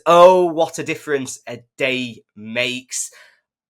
oh, what a difference a day makes.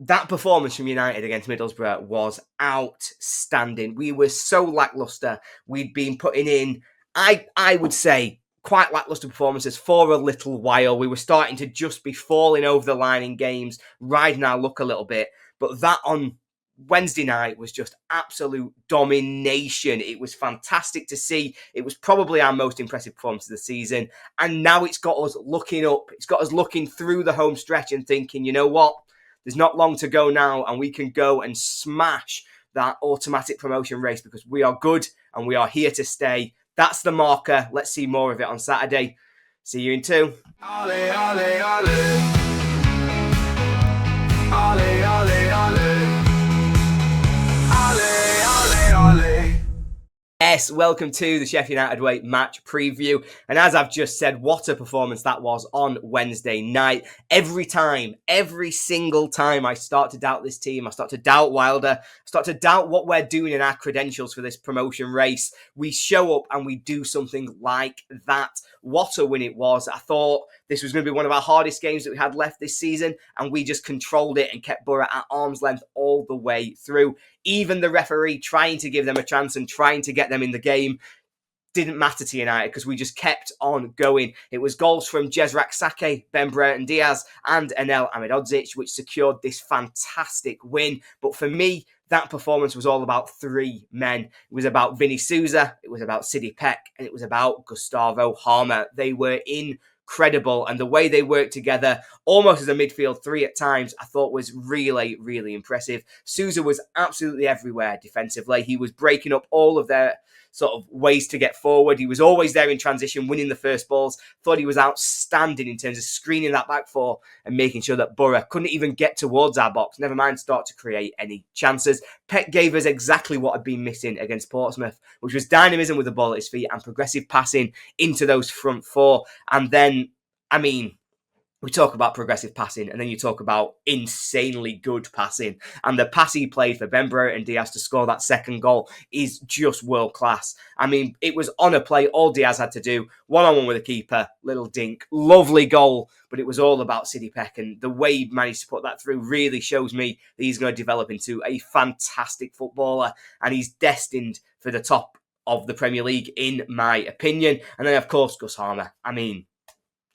That performance from United against Middlesbrough was outstanding. We were so lacklustre. We'd been putting in, I would say, quite lacklustre performances for a little while. We were starting to just be falling over the line in games, riding our luck a little bit. But that on Wednesday night was just absolute domination. It was fantastic to see. It was probably our most impressive performance of the season. And now it's got us looking up. It's got us looking through the home stretch and thinking, you know what? There's not long to go now, and we can go and smash that automatic promotion race because we are good and we are here to stay. That's the marker. Let's see more of it on Saturday. See you in 2. Ole, ole, ole. Ole, ole, ole. Ole, ole, ole. Yes, welcome to the Sheffield United away match preview. And as I've just said, what a performance that was on Wednesday night. Every single time I start to doubt this team, I start to doubt Wilder, I start to doubt what we're doing in our credentials for this promotion race, we show up and we do something like that. What a win it was. I thought this was going to be one of our hardest games that we had left this season, and we just controlled it and kept Borough at arm's length all the way through. Even the referee trying to give them a chance and trying to get them in the game didn't matter to United because we just kept on going. It was goals from 𝗍𝗫𝗍, 𝗵 and 𝗫𝗏𝗵𝗏 which secured this fantastic win. But for me, that performance was all about 3 men. It was about 𝗍𝗵𝗲, it was about 𝗍𝗫𝗍, and it was about 𝗣𝗏𝗍. They were incredible, and the way they worked together, almost as a midfield 3 at times, I thought was really, really impressive. Sousa was absolutely everywhere defensively. He was breaking up all of their sort of ways to get forward. He was always there in transition, winning the first balls. Thought he was outstanding in terms of screening that back 4 and making sure that Borough couldn't even get towards our box, never mind start to create any chances. Peck gave us exactly what had been missing against Portsmouth, which was dynamism with the ball at his feet and progressive passing into those front 4. And then, we talk about progressive passing, and then you talk about insanely good passing. And the pass he played for 𝗵 to score that second goal is just world class. It was on a play. All Diaz had to do, one-on-one with the keeper, little dink, lovely goal. But it was all about 𝗍𝗫𝗍, and the way he managed to put that through really shows me that he's going to develop into a fantastic footballer, and he's destined for the top of the Premier League, in my opinion. And then, of course, 𝗍𝗏𝗍.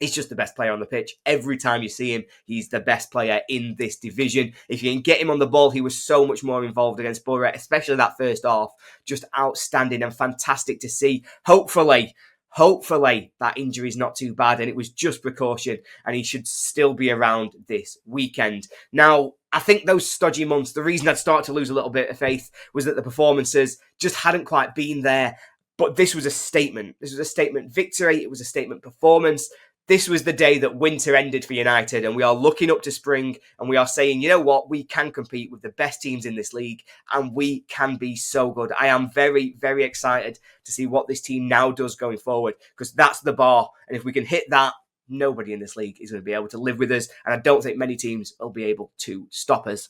He's just the best player on the pitch. Every time you see him, he's the best player in this division. If you can get him on the ball, he was so much more involved against Borough, especially that first half. Just outstanding and fantastic to see. Hopefully, that injury is not too bad and it was just precaution and he should still be around this weekend. Now, I think those stodgy months, the reason I'd start to lose a little bit of faith was that the performances just hadn't quite been there. But this was a statement. This was a statement victory. It was a statement performance. This was the day that winter ended for United, and we are looking up to spring, and we are saying, you know what, we can compete with the best teams in this league, and we can be so good. I am very, very excited to see what this team now does going forward, because that's the bar, and if we can hit that, nobody in this league is going to be able to live with us, and I don't think many teams will be able to stop us.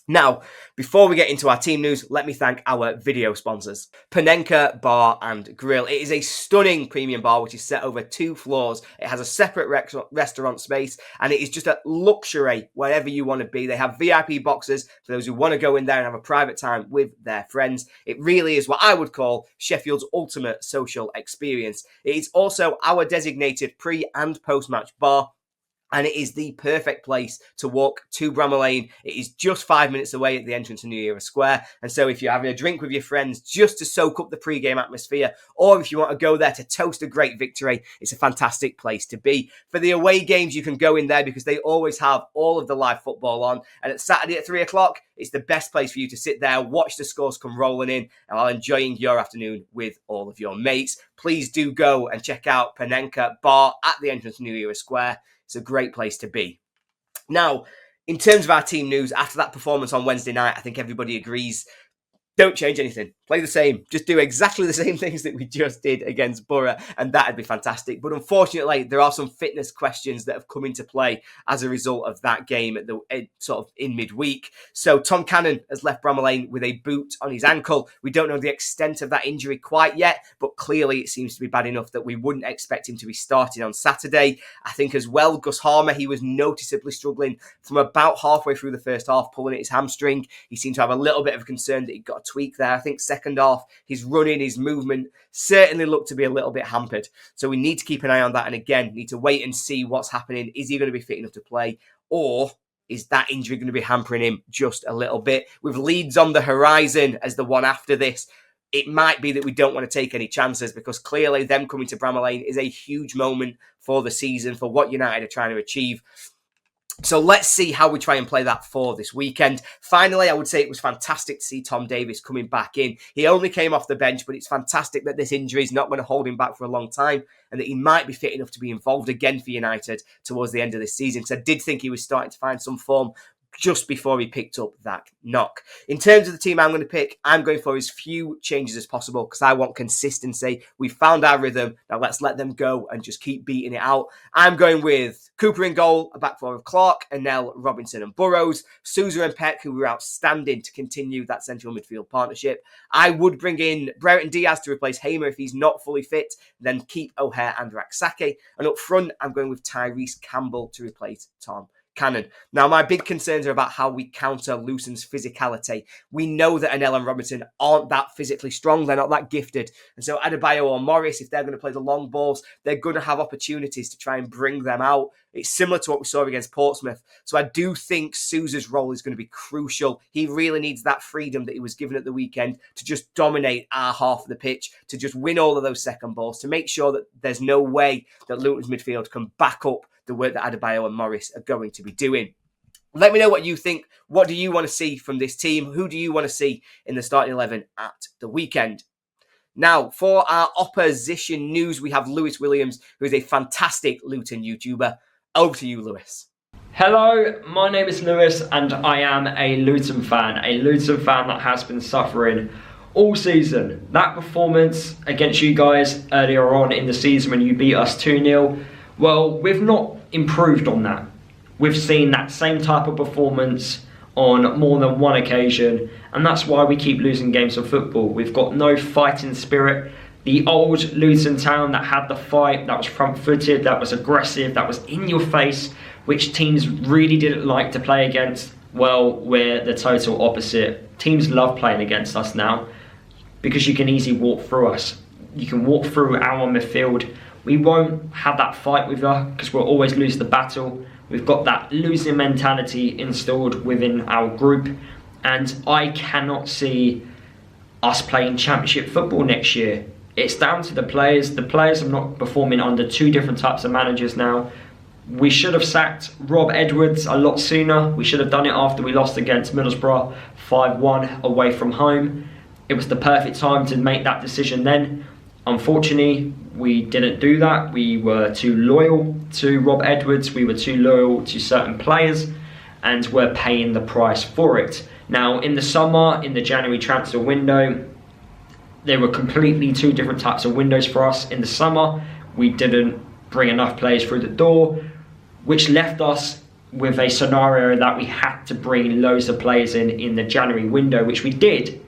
Now, before we get into our team news, let me thank our video sponsors, Panenka Bar and Grill. It is a stunning premium bar which is set over 2 floors. It has a separate restaurant space and it is just a luxury wherever you want to be. They have VIP boxes for those who want to go in there and have a private time with their friends. It really is what I would call Sheffield's ultimate social experience. It is also our designated pre- and post-match bar. And it is the perfect place to walk to Bramall Lane. It is just 5 minutes away at the entrance to 𝗬𝗎𝗓 Square. And so if you're having a drink with your friends just to soak up the pre-game atmosphere, or if you want to go there to toast a great victory, it's a fantastic place to be. For the away games, you can go in there because they always have all of the live football on. And at Saturday at 3 o'clock, it's the best place for you to sit there, watch the scores come rolling in, and while enjoying your afternoon with all of your mates. Please do go and check out Panenka Bar at the entrance to 𝗬𝗎𝗓 Square. It's a great place to be. Now, in terms of our team news, after that performance on Wednesday night, I think everybody agrees Don't change anything. Play the same. Just do exactly the same things that we just did against Borough, and that'd be fantastic. But unfortunately, there are some fitness questions that have come into play as a result of that game at sort of in midweek. So Tom Cannon has left Bramall Lane with a boot on his ankle. We don't know the extent of that injury quite yet, but clearly it seems to be bad enough that we wouldn't expect him to be starting on Saturday. I think as well, 𝗍𝗲𝗻, he was noticeably struggling from about halfway through the first half, pulling at his hamstring. He seemed to have a little bit of concern that he'd got a tweak there. I think second half, his running, his movement certainly looked to be a little bit hampered. So we need to keep an eye on that. And again, need to wait and see what's happening. Is he going to be fit enough to play? Or is that injury going to be hampering him just a little bit? With Leeds on the horizon as the one after this, it might be that we don't want to take any chances, because clearly them coming to Bramall Lane is a huge moment for the season, for what United are trying to achieve. So let's see how we try and play that for this weekend. Finally, I would say it was fantastic to see Tom Davies coming back in. He only came off the bench, but it's fantastic that this injury is not going to hold him back for a long time, and that he might be fit enough to be involved again for United towards the end of this season, because I did think he was starting to find some form just before he picked up that knock. In terms of the team I'm going to pick, I'm going for as few changes as possible, because I want consistency. We found our rhythm. Now let's let them go and just keep beating it out. I'm going with Cooper in goal, a back four of Clark, Anel, Robinson and Burrows, Sousa and Peck, who were outstanding to continue that central midfield partnership. I would bring in Brereton Diaz to replace Hamer if he's not fully fit, then keep O'Hare and 𝗍𝗲𝗲. And up front, I'm going with 𝗍𝗲𝗲 𝗵𝗿 to replace Tom Cannon. Now, my big concerns are about how we counter Luton's physicality. We know that Anel and Robinson aren't that physically strong. They're not that gifted. And so Adebayo or Morris, if they're going to play the long balls, they're going to have opportunities to try and bring them out. It's similar to what we saw against Portsmouth. So I do think Sousa's role is going to be crucial. He really needs that freedom that he was given at the weekend to just dominate our half of the pitch, to just win all of those second balls, to make sure that there's no way that Luton's midfield can back up the work that Adebayo and Morris are going to be doing. Let me know what you think. What do you want to see from this team? Who do you want to see in the starting 11 at the weekend? Now, for our opposition news, we have Lewis Williams, who is a fantastic Luton YouTuber. Over to you, Lewis. Hello, my name is Lewis and I am a Luton fan that has been suffering all season. That performance against you guys earlier on in the season when you beat us 2-0, well, we've not improved on that. We've seen that same type of performance on more than one occasion, and that's why we keep losing games of football. We've got no fighting spirit. The old Luton Town that had the fight, that was front-footed, that was aggressive, that was in your face, which teams really didn't like to play against, well, we're the total opposite. Teams love playing against us now because you can easily walk through us. You can walk through our midfield. We won't have that fight with us because we'll always lose the battle. We've got that losing mentality installed within our group, and I cannot see us playing championship football next year. It's down to the players. The players are not performing under two different types of managers now. We should have sacked Rob Edwards a lot sooner. We should have done it after we lost against Middlesbrough 5-1 away from home. It was the perfect time to make that decision then. Unfortunately, we didn't do that. We were too loyal to Rob Edwards. We were too loyal to certain players, and we're paying the price for it. Now, in the summer, in the January transfer window, there were completely two different types of windows for us. In the summer, we didn't bring enough players through the door, which left us with a scenario that we had to bring loads of players in the January window, which we did.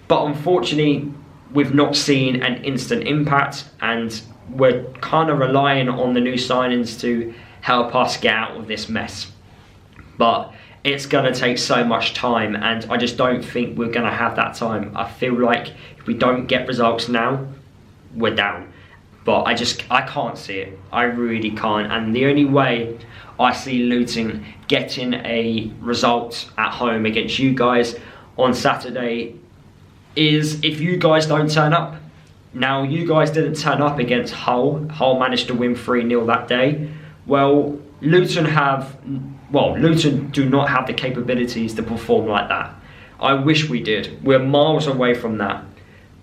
But unfortunately, we've not seen an instant impact, and we're kind of relying on the new signings to help us get out of this mess. But it's going to take so much time, and I just don't think we're going to have that time. I feel like if we don't get results now, we're down. But I can't see it. I really can't. And the only way I see Luton getting a result at home against you guys on Saturday is if you guys don't turn up. Now, you guys didn't turn up against Hull. Hull managed to win 3-0 that day. Well, Luton do not have the capabilities to perform like that. I wish we did. We're miles away from that.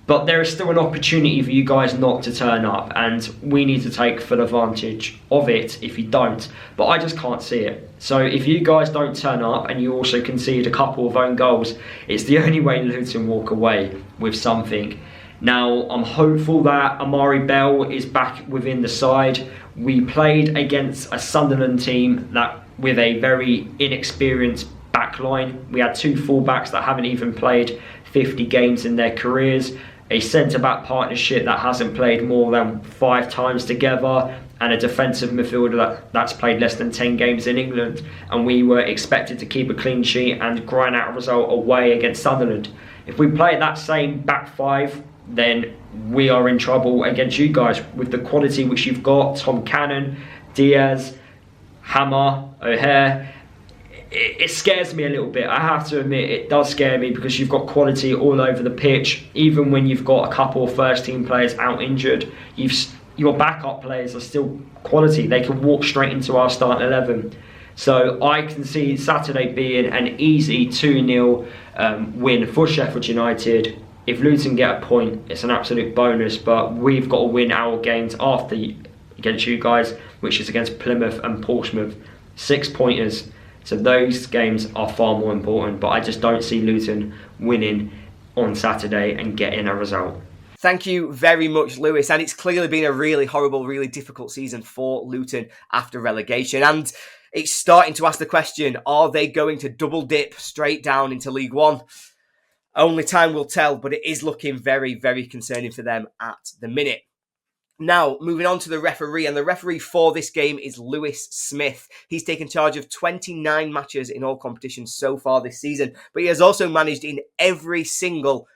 But there is still an opportunity for you guys not to turn up, and we need to take full advantage of it if you don't. But I just can't see it. So if you guys don't turn up and you also concede a couple of own goals, it's the only way Luton walk away with something. Now, I'm hopeful that 𝗲𝗲𝗵𝗹𝗹 is back within the side. We played against a Sunderland team that with a very inexperienced back line. We had two fullbacks that haven't even played 50 games in their careers, a centre-back partnership that hasn't played more than 5 times together, and a defensive midfielder that's played less than 10 games in England. And we were expected to keep a clean sheet and grind out a result away against Sunderland. If we play that same back five, then we are in trouble against you guys with the quality which you've got. Tom Cannon, Diaz, Hammer, O'Hare. It scares me a little bit. I have to admit, it does scare me, because you've got quality all over the pitch. Even when you've got a couple of first team players out injured, your backup players are still quality. They can walk straight into our starting 11. So I can see Saturday being an easy 2-0 win for Sheffield United. If Luton get a point, it's an absolute bonus, but we've got to win our games after against you guys, which is against Plymouth and Portsmouth. 6 pointers. So those games are far more important, but I just don't see Luton winning on Saturday and getting a result. Thank you very much, Lewis. And it's clearly been a really horrible, really difficult season for Luton after relegation. And it's starting to ask the question, are they going to double dip straight down into League One? Only time will tell, but it is looking very, very concerning for them at the minute. Now, moving on to the referee, and the referee for this game is Lewis Smith. He's taken charge of 29 matches in all competitions so far this season, but he has also managed in every single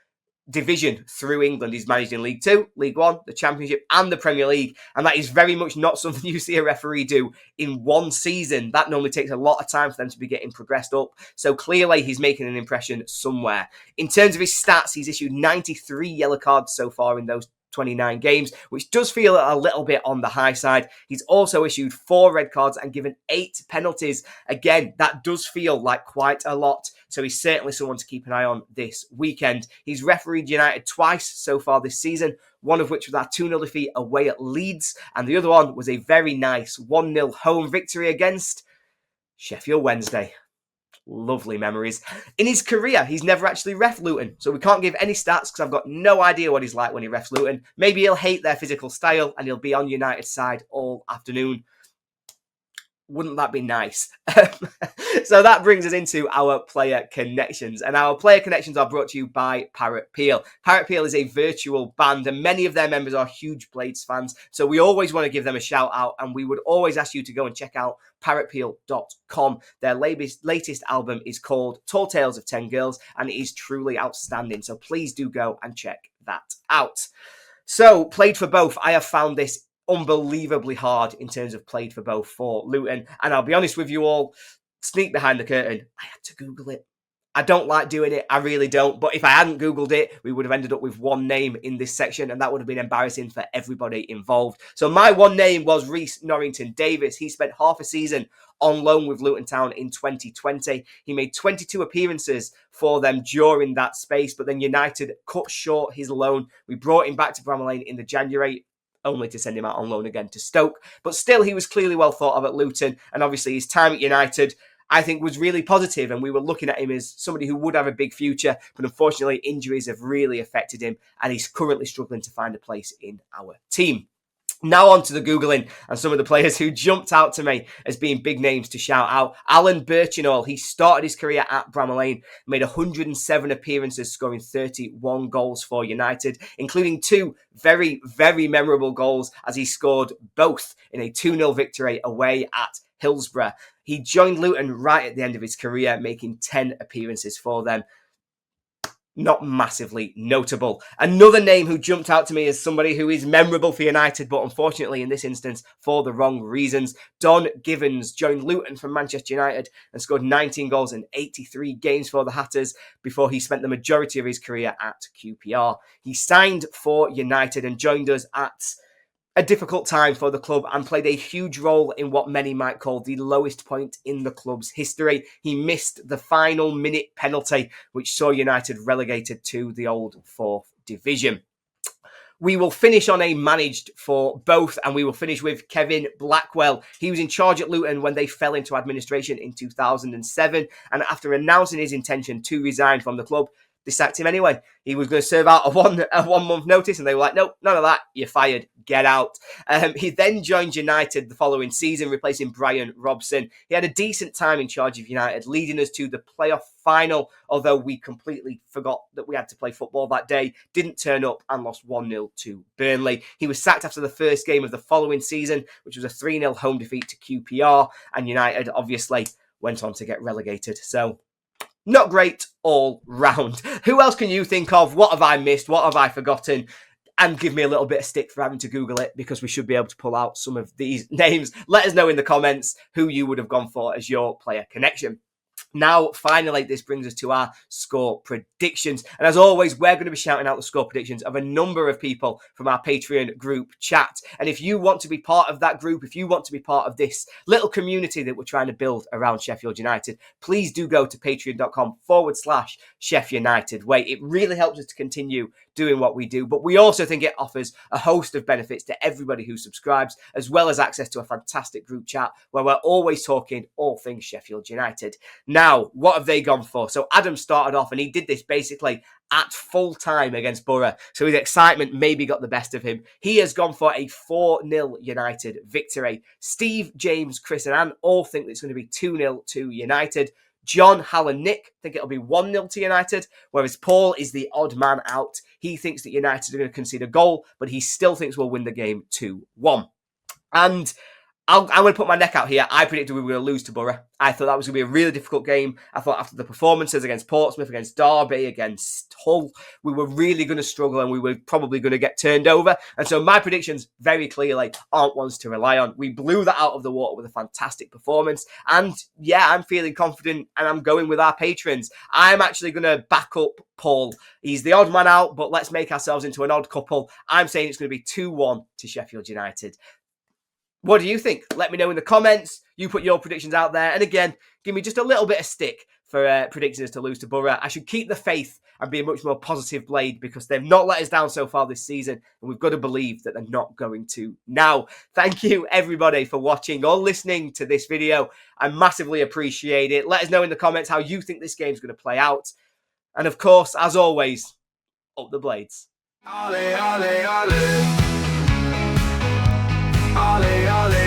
division through England. He's managed in League 2, League 1, the Championship and the Premier League, and that is very much not something you see a referee do in one season. That normally takes a lot of time for them to be getting progressed up, so clearly he's making an impression somewhere. In terms of his stats, he's issued 93 yellow cards so far in those 29 games, which does feel a little bit on the high side. He's also issued 4 red cards and given 8 penalties. Again, that does feel like quite a lot, so he's certainly someone to keep an eye on this weekend. He's refereed United twice so far this season, one of which was our 2-0 defeat away at Leeds, and the other one was a very nice 1-0 home victory against Sheffield Wednesday. Lovely memories. In his career, he's never actually ref Luton, so we can't give any stats because I've got no idea what he's like when he refs Luton. Maybe he'll hate their physical style and he'll be on United's side all afternoon. Wouldn't that be nice? So that brings us into our player connections. And our player connections are brought to you by 𝗵𝗵𝗵𝗹. 𝗵𝗵𝗵𝗹 is a virtual band, and many of their members are huge Blades fans. So we always want to give them a shout out, and we would always ask you to go and check out 𝗵𝗵𝗵𝗹.com. Their latest album is called Tall Tales of 10 Girls, and it is truly outstanding. So please do go and check that out. So, played for both. I have found this unbelievably hard in terms of played for both for Luton. And I'll be honest with you all, sneak behind the curtain, I had to Google it. I don't like doing it, I really don't. But if I hadn't Googled it, we would have ended up with one name in this section, and that would have been embarrassing for everybody involved. So my one name was Rhys Norrington Davies. He spent half a season on loan with Luton Town in 2020. He made 22 appearances for them during that space, but then United cut short his loan. We brought him back to Bramall Lane in the January, only to send him out on loan again to Stoke. But still, he was clearly well thought of at Luton, and obviously his time at United, I think, was really positive, and we were looking at him as somebody who would have a big future, but unfortunately injuries have really affected him, and he's currently struggling to find a place in our team. Now on to the Googling and some of the players who jumped out to me as being big names to shout out. Alan Birchinall, he started his career at Bramall Lane, made 107 appearances, scoring 31 goals for United, including 2 very, very memorable goals as he scored both in a 2-0 victory away at Hillsborough. He joined Luton right at the end of his career, making 10 appearances for them. Not massively notable. Another name who jumped out to me as somebody who is memorable for United, but unfortunately in this instance for the wrong reasons. Don Givens joined Luton from Manchester United and scored 19 goals in 83 games for the Hatters before he spent the majority of his career at QPR. He signed for United and joined us at a difficult time for the club and played a huge role in what many might call the lowest point in the club's history. He missed the final minute penalty, which saw United relegated to the old 4th division. We will finish on a managed for both, and we will finish with Kevin Blackwell. He was in charge at Luton when they fell into administration in 2007, and after announcing his intention to resign from the club, they sacked him anyway. He was going to serve out a one month notice, and they were like, nope, none of that, you're fired, get out. He then joined United the following season, replacing Brian Robson. He had a decent time in charge of United, leading us to the playoff final, although we completely forgot that we had to play football that day, didn't turn up and lost 1-0 to Burnley. He was sacked after the first game of the following season, which was a 3-0 home defeat to QPR, and United obviously went on to get relegated. So, not great all round. Who else can you think of? What have I missed? What have I forgotten? And give me a little bit of stick for having to Google it, because we should be able to pull out some of these names. Let us know in the comments who you would have gone for as your player connection. Now, finally, this brings us to our score predictions. And as always, we're going to be shouting out the score predictions of a number of people from our Patreon group chat. And if you want to be part of that group, if you want to be part of this little community that we're trying to build around Sheffield United, please do go to patreon.com/SheffUnitedWay. It really helps us to continue doing what we do. But we also think it offers a host of benefits to everybody who subscribes, as well as access to a fantastic group chat where we're always talking all things Sheffield United. Now, what have they gone for? So Adam started off, and he did this basically at full time against Borough. So his excitement maybe got the best of him. He has gone for a 4-0 United victory. Steve, James, Chris and Anne all think it's going to be 2-0 to United. John, Hal and Nick think it'll be 1-0 to United, whereas Paul is the odd man out. He thinks that United are going to concede a goal, but he still thinks we'll win the game 2-1. And I'm going to put my neck out here. I predicted we were going to lose to Borough. I thought that was going to be a really difficult game. I thought after the performances against Portsmouth, against Derby, against Hull, we were really going to struggle and we were probably going to get turned over. And so my predictions very clearly aren't ones to rely on. We blew that out of the water with a fantastic performance. And yeah, I'm feeling confident and I'm going with our patrons. I'm actually going to back up Paul. He's the odd man out, but let's make ourselves into an odd couple. I'm saying it's going to be 2-1 to Sheffield United. What do you think? Let me know in the comments. You put your predictions out there. And again, give me just a little bit of stick for predicting us to lose to Borough. I should keep the faith and be a much more positive Blade, because they've not let us down so far this season. And we've got to believe that they're not going to now. Thank you, everybody, for watching or listening to this video. I massively appreciate it. Let us know in the comments how you think this game's going to play out. And of course, as always, up the Blades. Ole, ole, ole. Ole, ole.